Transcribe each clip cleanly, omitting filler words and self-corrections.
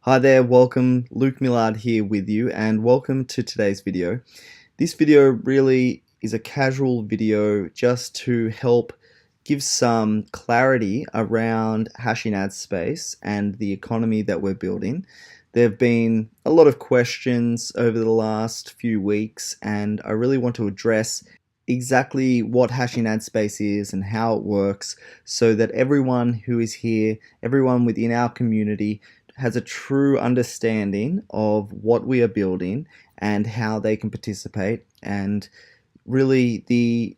Hi there, welcome. Luke Millard here with you, and welcome to today's video. This video really is a casual video just to help give some clarity around hashing ad space and the economy that we're building. There have been a lot of questions over the last few weeks, and I really want to address exactly what hashing ad space is and how it works so that everyone who is here, everyone within our community, has a true understanding of what we are building and how they can participate, and really the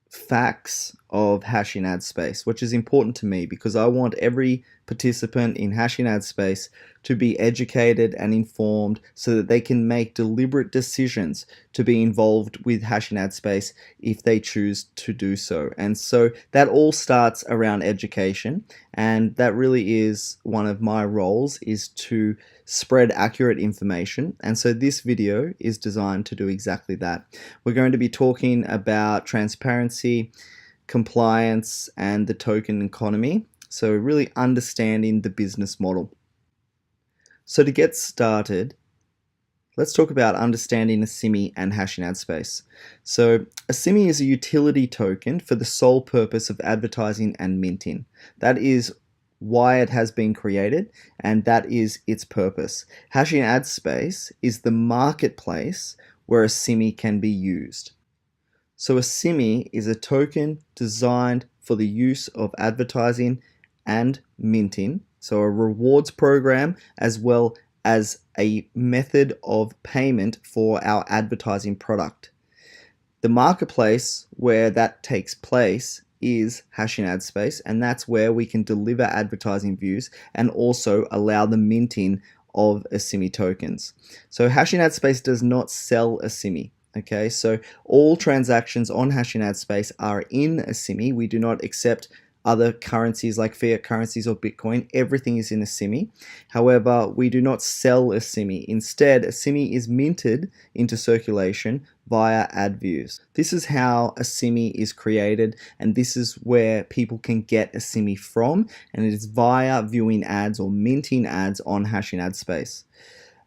facts of hashing ad space, which is important to me because I want every participant in hashing ad space to be educated and informed so that they can make deliberate decisions to be involved with hashing ad space if they choose to do so. And so that all starts around education, and that really is one of my roles, is to spread accurate information. And so this video is designed to do exactly that. We're going to be talking about transparency, compliance, and the token economy. So really understanding the business model. So to get started, let's talk about understanding Asimi and hashing ad space. So Asimi is a utility token for the sole purpose of advertising and minting. That is why it has been created, and that is its purpose. Hashing ad space is the marketplace where Asimi can be used. So Asimi is a token designed for the use of advertising and minting, so a rewards program as well as a method of payment for our advertising product. The marketplace where that takes place is hashing ad space, and that's where we can deliver advertising views and also allow the minting of Asimi tokens. So hashing ad space does not sell Asimi. Okay, so all transactions on hashing ad space are in Asimi. We do not accept other currencies like fiat currencies or Bitcoin. Everything is in Asimi. However, we do not sell Asimi. Instead, Asimi is minted into circulation via ad views. This is how Asimi is created, and this is where people can get Asimi from, and it is via viewing ads or minting ads on hashing ad space.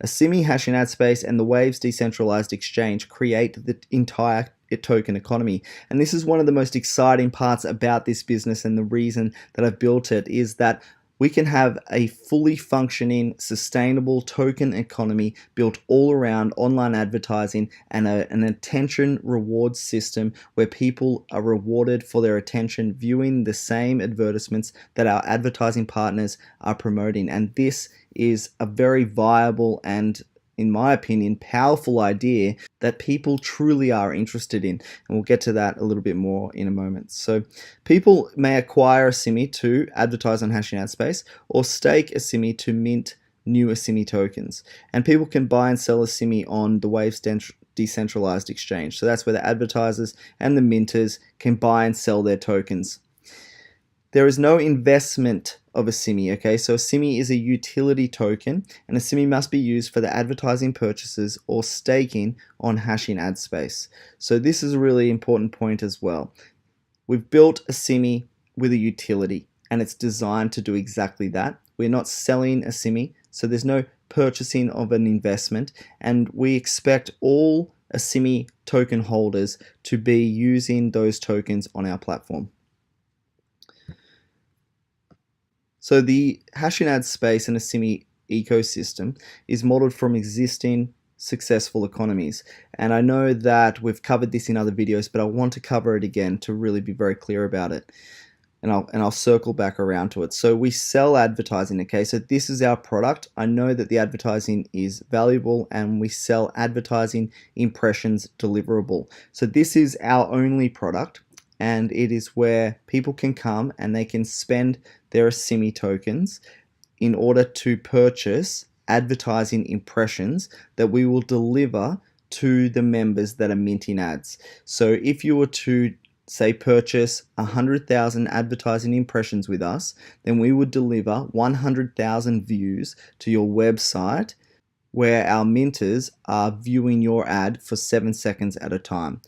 Asimi, hashing ad space, and the Waves decentralized exchange create the entire token economy. And this is one of the most exciting parts about this business, and the reason that I've built it is that we can have a fully functioning, sustainable token economy built all around online advertising and an attention reward system where people are rewarded for their attention viewing the same advertisements that our advertising partners are promoting. And this is a very viable and, in my opinion, powerful idea that people truly are interested in. And we'll get to that a little bit more in a moment. So people may acquire Asimi to advertise on hashing ad space or stake Asimi to mint new Asimi tokens. And people can buy and sell Asimi on the Waves decentralized exchange. So that's where the advertisers and the minters can buy and sell their tokens. There is no investment of Asimi, okay? So Asimi is a utility token, and Asimi must be used for the advertising purchases or staking on hashing ad space. So this is a really important point as well. We've built Asimi with a utility, and it's designed to do exactly that. We're not selling Asimi, so there's no purchasing of an investment, and we expect all Asimi token holders to be using those tokens on our platform. So the hashing ad space and Asimi ecosystem is modeled from existing successful economies. And I know that we've covered this in other videos, but I want to cover it again to really be very clear about it. And I'll circle back around to it. So we sell advertising, okay? So this is our product. I know that the advertising is valuable, and we sell advertising impressions deliverable. So this is our only product, and it is where people can come and they can spend their Asimi tokens in order to purchase advertising impressions that we will deliver to the members that are minting ads. So if you were to say purchase 100,000 advertising impressions with us, then we would deliver 100,000 views to your website where our minters are viewing your ad for 7 seconds at a time.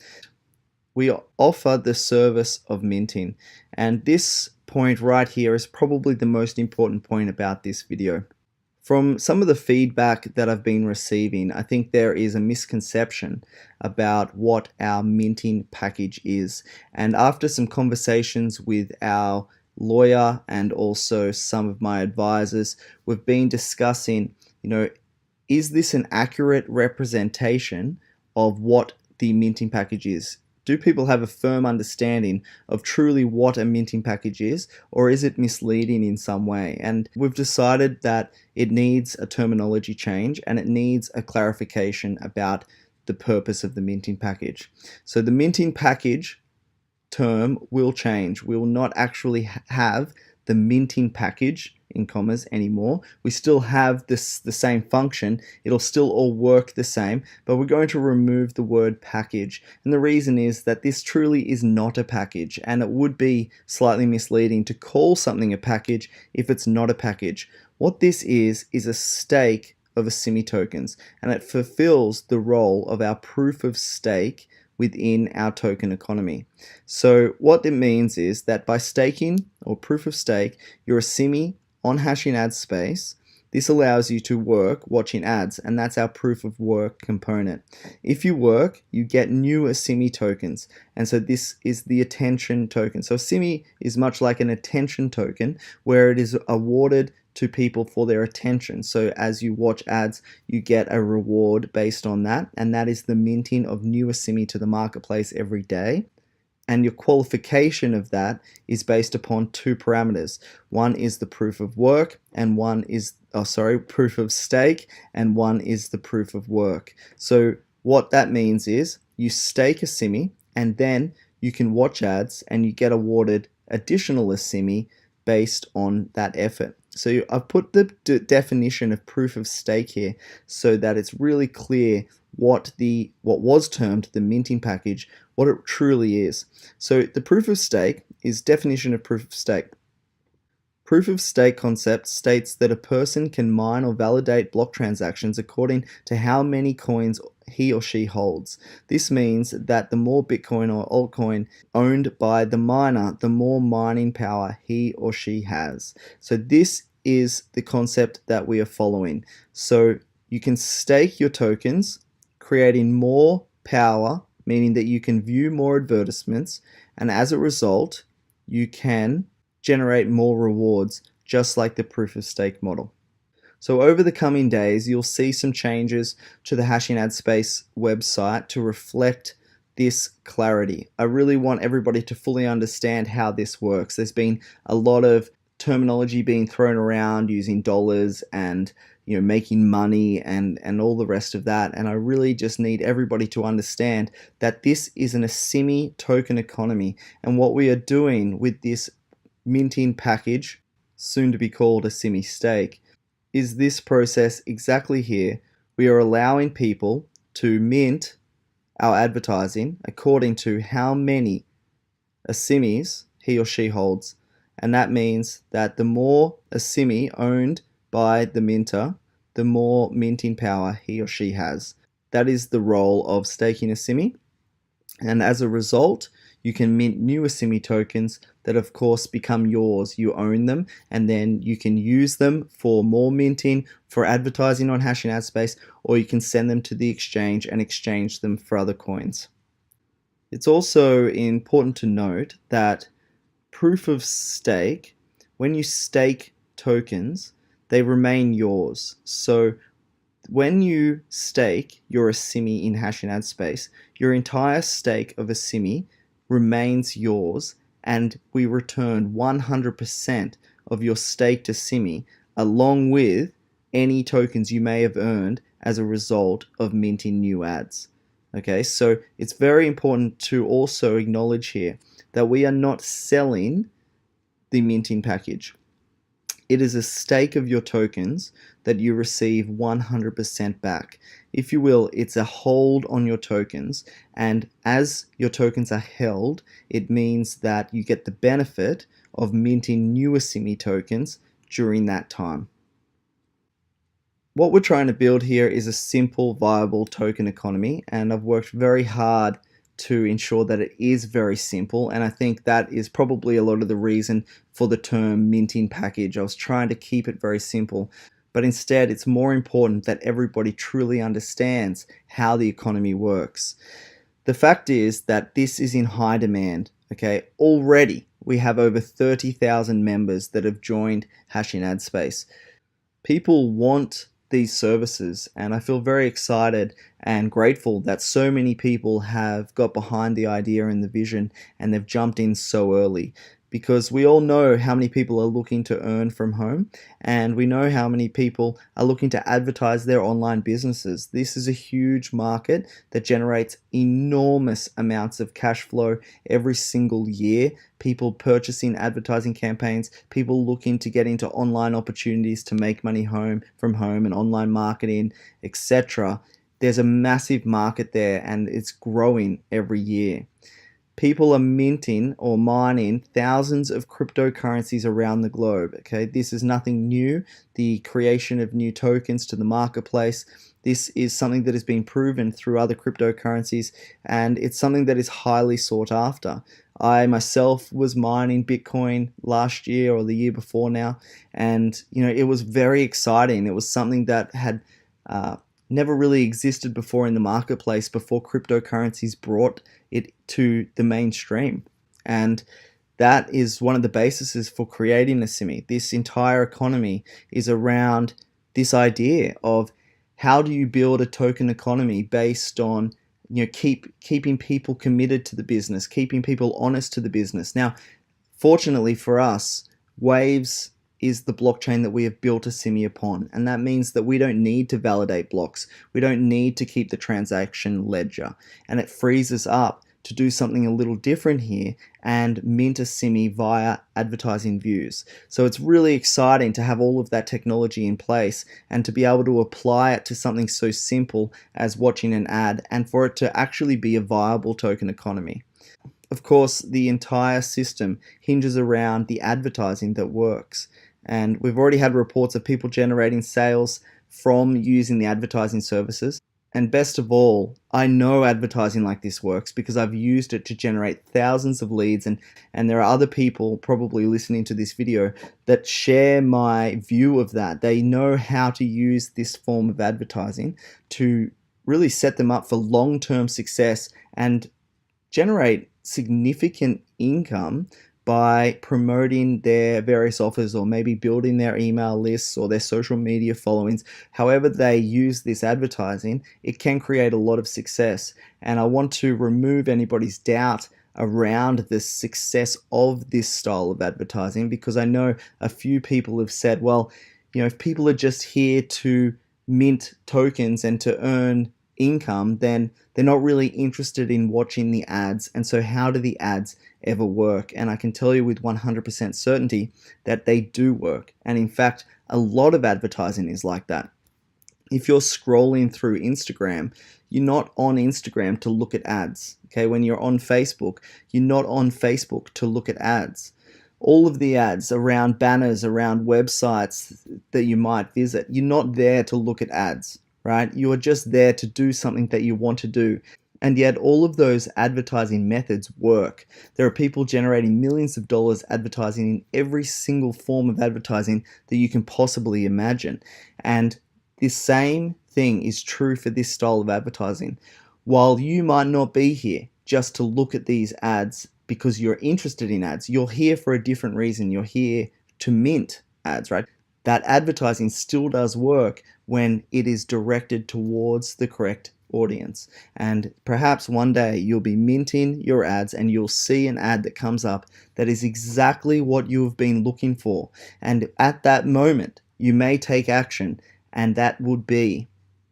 We offer the service of minting, and this point right here is probably the most important point about this video. From some of the feedback that I've been receiving, I think there is a misconception about what our minting package is. And after some conversations with our lawyer and also some of my advisors, we've been discussing, is this an accurate representation of what the minting package is? Do people have a firm understanding of truly what a minting package is, or is it misleading in some way? And we've decided that it needs a terminology change and it needs a clarification about the purpose of the minting package. So the minting package term will change. We will not actually have the minting package in commas anymore. We still have the same function. It'll still all work the same, but we're going to remove the word package. And the reason is that this truly is not a package, and it would be slightly misleading to call something a package if it's not a package. What this is a stake of Asimi tokens, and it fulfills the role of our proof of stake within our token economy. So what it means is that by staking or proof of stake your Asimi on hashing ad space, this allows you to work watching ads, and that's our proof of work component. If you work, you get new Asimi tokens, and so this is the attention token. So Asimi is much like an attention token where it is awarded to people for their attention. So as you watch ads, you get a reward based on that, and that is the minting of new Asimi to the marketplace every day. And your qualification of that is based upon two parameters. One is the proof of work, and one is, proof of stake, and one is the proof of work. So what that means is you stake Asimi, and then you can watch ads, and you get awarded additional Asimi based on that effort. So I've put the definition of proof of stake here so that it's really clear what was termed the minting package, what it truly is. So the proof of stake is definition of proof of stake. Proof of stake concept states that a person can mine or validate block transactions according to how many coins he or she holds. This means that the more Bitcoin or altcoin owned by the miner, the more mining power he or she has. So this is the concept that we are following. So you can stake your tokens, creating more power, meaning that you can view more advertisements, and as a result, you can generate more rewards, just like the proof of stake model. So over the coming days, you'll see some changes to the Hashing Ad Space website to reflect this clarity. I really want everybody to fully understand how this works. There's been a lot of terminology being thrown around using dollars and making money and all the rest of that, and I really just need everybody to understand that this is an Asimi token economy, and what we are doing with this minting package, soon to be called Asimi stake, is this process exactly here. We are allowing people to mint our advertising according to how many Asimis he or she holds, and that means that the more Asimi owned by the minter, the more minting power he or she has. That is the role of staking Asimi, and as a result, you can mint new Asimi tokens that of course become yours. You own them, and then you can use them for more minting, for advertising on Hashing Ad Space, or you can send them to the exchange and exchange them for other coins. It's also important to note that proof of stake, when you stake tokens, they remain yours. So when you stake your Asimi in Hashing Ad Space, your entire stake of Asimi remains yours, and we return 100% of your staked Asimi along with any tokens you may have earned as a result of minting new ads. Okay, so it's very important to also acknowledge here that we are not selling the minting package. It is a stake of your tokens that you receive 100% back. If you will, it's a hold on your tokens, and as your tokens are held, it means that you get the benefit of minting new Asimi tokens during that time. What we're trying to build here is a simple, viable token economy, and I've worked very hard to ensure that it is very simple, and I think that is probably a lot of the reason for the term minting package. I was trying to keep it very simple. but instead it's more important that everybody truly understands how the economy works. The fact is that this is in high demand. Okay, already we have over 30,000 members that have joined Hash in Ad Space. People want these services, and I feel very excited and grateful that so many people have got behind the idea and the vision, and they've jumped in so early, because we all know how many people are looking to earn from home, and we know how many people are looking to advertise their online businesses. This is a huge market that generates enormous amounts of cash flow every single year. People purchasing advertising campaigns, people looking to get into online opportunities to make money from home and online marketing, etc. There's a massive market there, and it's growing every year. People are minting or mining thousands of cryptocurrencies around the globe. Okay, this is nothing new. The creation of new tokens to the marketplace, this is something that has been proven through other cryptocurrencies, and it's something that is highly sought after. I myself was mining Bitcoin last year or the year before now, and it was very exciting. It was something that had never really existed before in the marketplace, before cryptocurrencies brought it to the mainstream. And that is one of the bases for creating Asimi. This entire economy is around this idea of how do you build a token economy based on keeping people committed to the business, keeping people honest to the business. Now, fortunately for us, Waves is the blockchain that we have built Asimi upon, and that means that we don't need to validate blocks. We don't need to keep the transaction ledger, and it frees us up to do something a little different here and mint Asimi via advertising views. So it's really exciting to have all of that technology in place and to be able to apply it to something so simple as watching an ad, and for it to actually be a viable token economy. Of course, the entire system hinges around the advertising that works. And we've already had reports of people generating sales from using the advertising services. And best of all, I know advertising like this works because I've used it to generate thousands of leads, and there are other people probably listening to this video that share my view of that. They know how to use this form of advertising to really set them up for long-term success and generate significant income by promoting their various offers, or maybe building their email lists or their social media followings. However they use this advertising, it can create a lot of success. And I want to remove anybody's doubt around the success of this style of advertising, because I know a few people have said, well, if people are just here to mint tokens and to earn income, then they're not really interested in watching the ads. And so how do the ads ever work? And I can tell you with 100% certainty that they do work. And in fact, a lot of advertising is like that. If you're scrolling through Instagram, you're not on Instagram to look at ads. Okay, when you're on Facebook, you're not on Facebook to look at ads. All of the ads around banners, around websites that you might visit, you're not there to look at ads. Right? You are just there to do something that you want to do. And yet all of those advertising methods work. There are people generating millions of dollars advertising in every single form of advertising that you can possibly imagine. And the same thing is true for this style of advertising. While you might not be here just to look at these ads because you're interested in ads, you're here for a different reason. You're here to mint ads, right? That advertising still does work when it is directed towards the correct audience. And perhaps one day you'll be minting your ads and you'll see an ad that comes up that is exactly what you have been looking for. And at that moment, you may take action, and that would be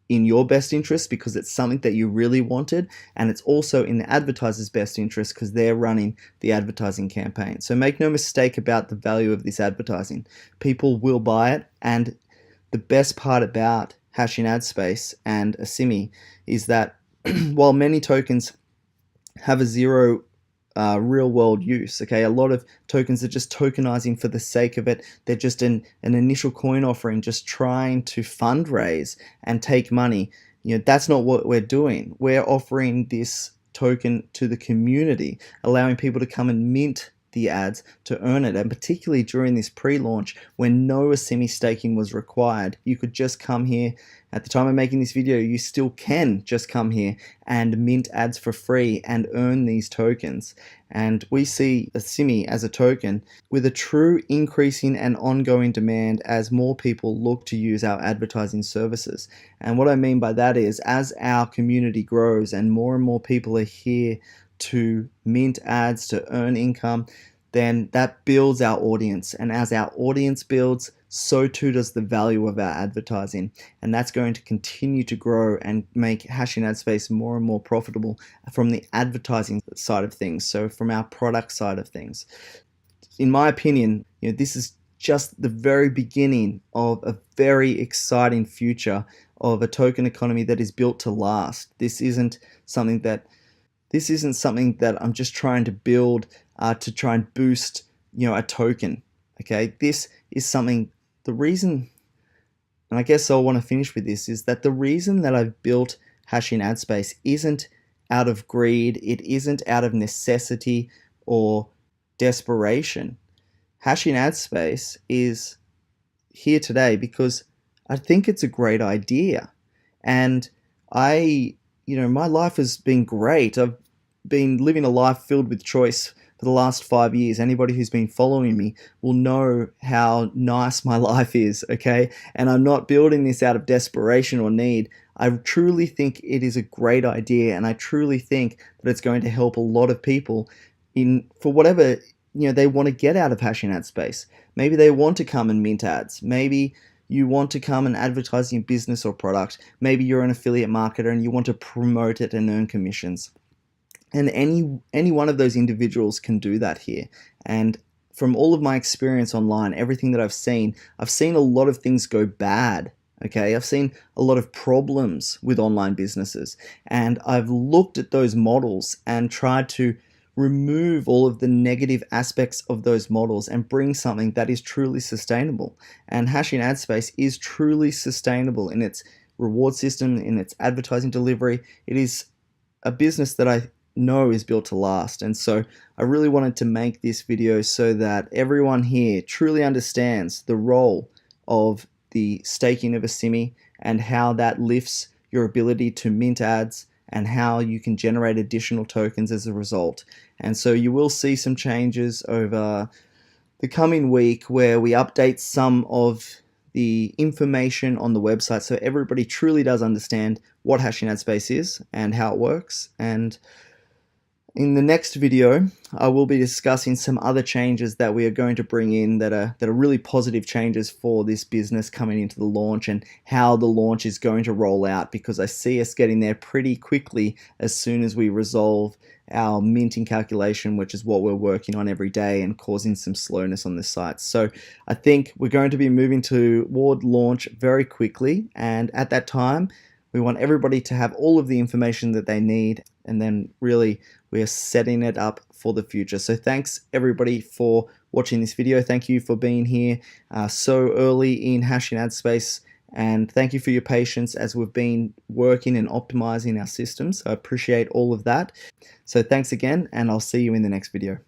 in your best interest because it's something that you really wanted, and it's also in the advertiser's best interest because they're running the advertising campaign. So make no mistake about the value of this advertising. People will buy it, and the best part about Hash in Ad Space and Asimi is that while many tokens have a zero real world use, okay, a lot of tokens are just tokenizing for the sake of it. They're just an initial coin offering, just trying to fundraise and take money. That's not what we're doing. We're offering this token to the community, allowing people to come and mint the ads to earn it. And particularly during this pre-launch when no Asimi staking was required, you could just come here. At the time of making this video, you still can just come here and mint ads for free and earn these tokens. And we see Asimi as a token with a true increasing and ongoing demand as more people look to use our advertising services. And what I mean by that is, as our community grows and more people are here to mint ads to earn income, then that builds our audience. And as our audience builds, so too does the value of our advertising. And that's going to continue to grow and make Hashing Ad Space more and more profitable from the advertising side of things, so from our product side of things. In my opinion, this is just the very beginning of a very exciting future of a token economy that is built to last. This isn't something that I'm just trying to build to try and boost, a token. Okay, this is something. The reason, and I guess I want to finish with this, is that the reason that I've built Hashing Ad Space isn't out of greed. It isn't out of necessity or desperation. Hashing Ad Space is here today because I think it's a great idea, and my life has been great. I've been living a life filled with choice for the last 5 years. Anybody who's been following me will know how nice my life is, okay? And I'm not building this out of desperation or need. I truly think it is a great idea, and I truly think that it's going to help a lot of people for whatever they want to get out of Hashing Ad Space. Maybe they want to come and mint ads. Maybe you want to come and advertise your business or product. Maybe you're an affiliate marketer and you want to promote it and earn commissions. And any one of those individuals can do that here. And from all of my experience online, everything that I've seen a lot of things go bad. Okay, I've seen a lot of problems with online businesses, and I've looked at those models and tried to remove all of the negative aspects of those models and bring something that is truly sustainable. And Hashing Ad Space is truly sustainable in its reward system, in its advertising delivery. It is a business that I know is built to last. And so I really wanted to make this video so that everyone here truly understands the role of the staking of Asimi and how that lifts your ability to mint ads and how you can generate additional tokens as a result. And so you will see some changes over the coming week where we update some of the information on the website so everybody truly does understand what Hashing Ad Space is and how it works. And in the next video, I will be discussing some other changes that we are going to bring in that are really positive changes for this business coming into the launch, and how the launch is going to roll out, because I see us getting there pretty quickly as soon as we resolve our minting calculation, which is what we're working on every day and causing some slowness on this site. So I think we're going to be moving toward launch very quickly, and at that time, we want everybody to have all of the information that they need, and then really we are setting it up for the future. So thanks everybody for watching this video. Thank you for being here so early in Hashing Ad Space, and thank you for your patience as we've been working and optimizing our systems. I appreciate all of that. So thanks again, and I'll see you in the next video.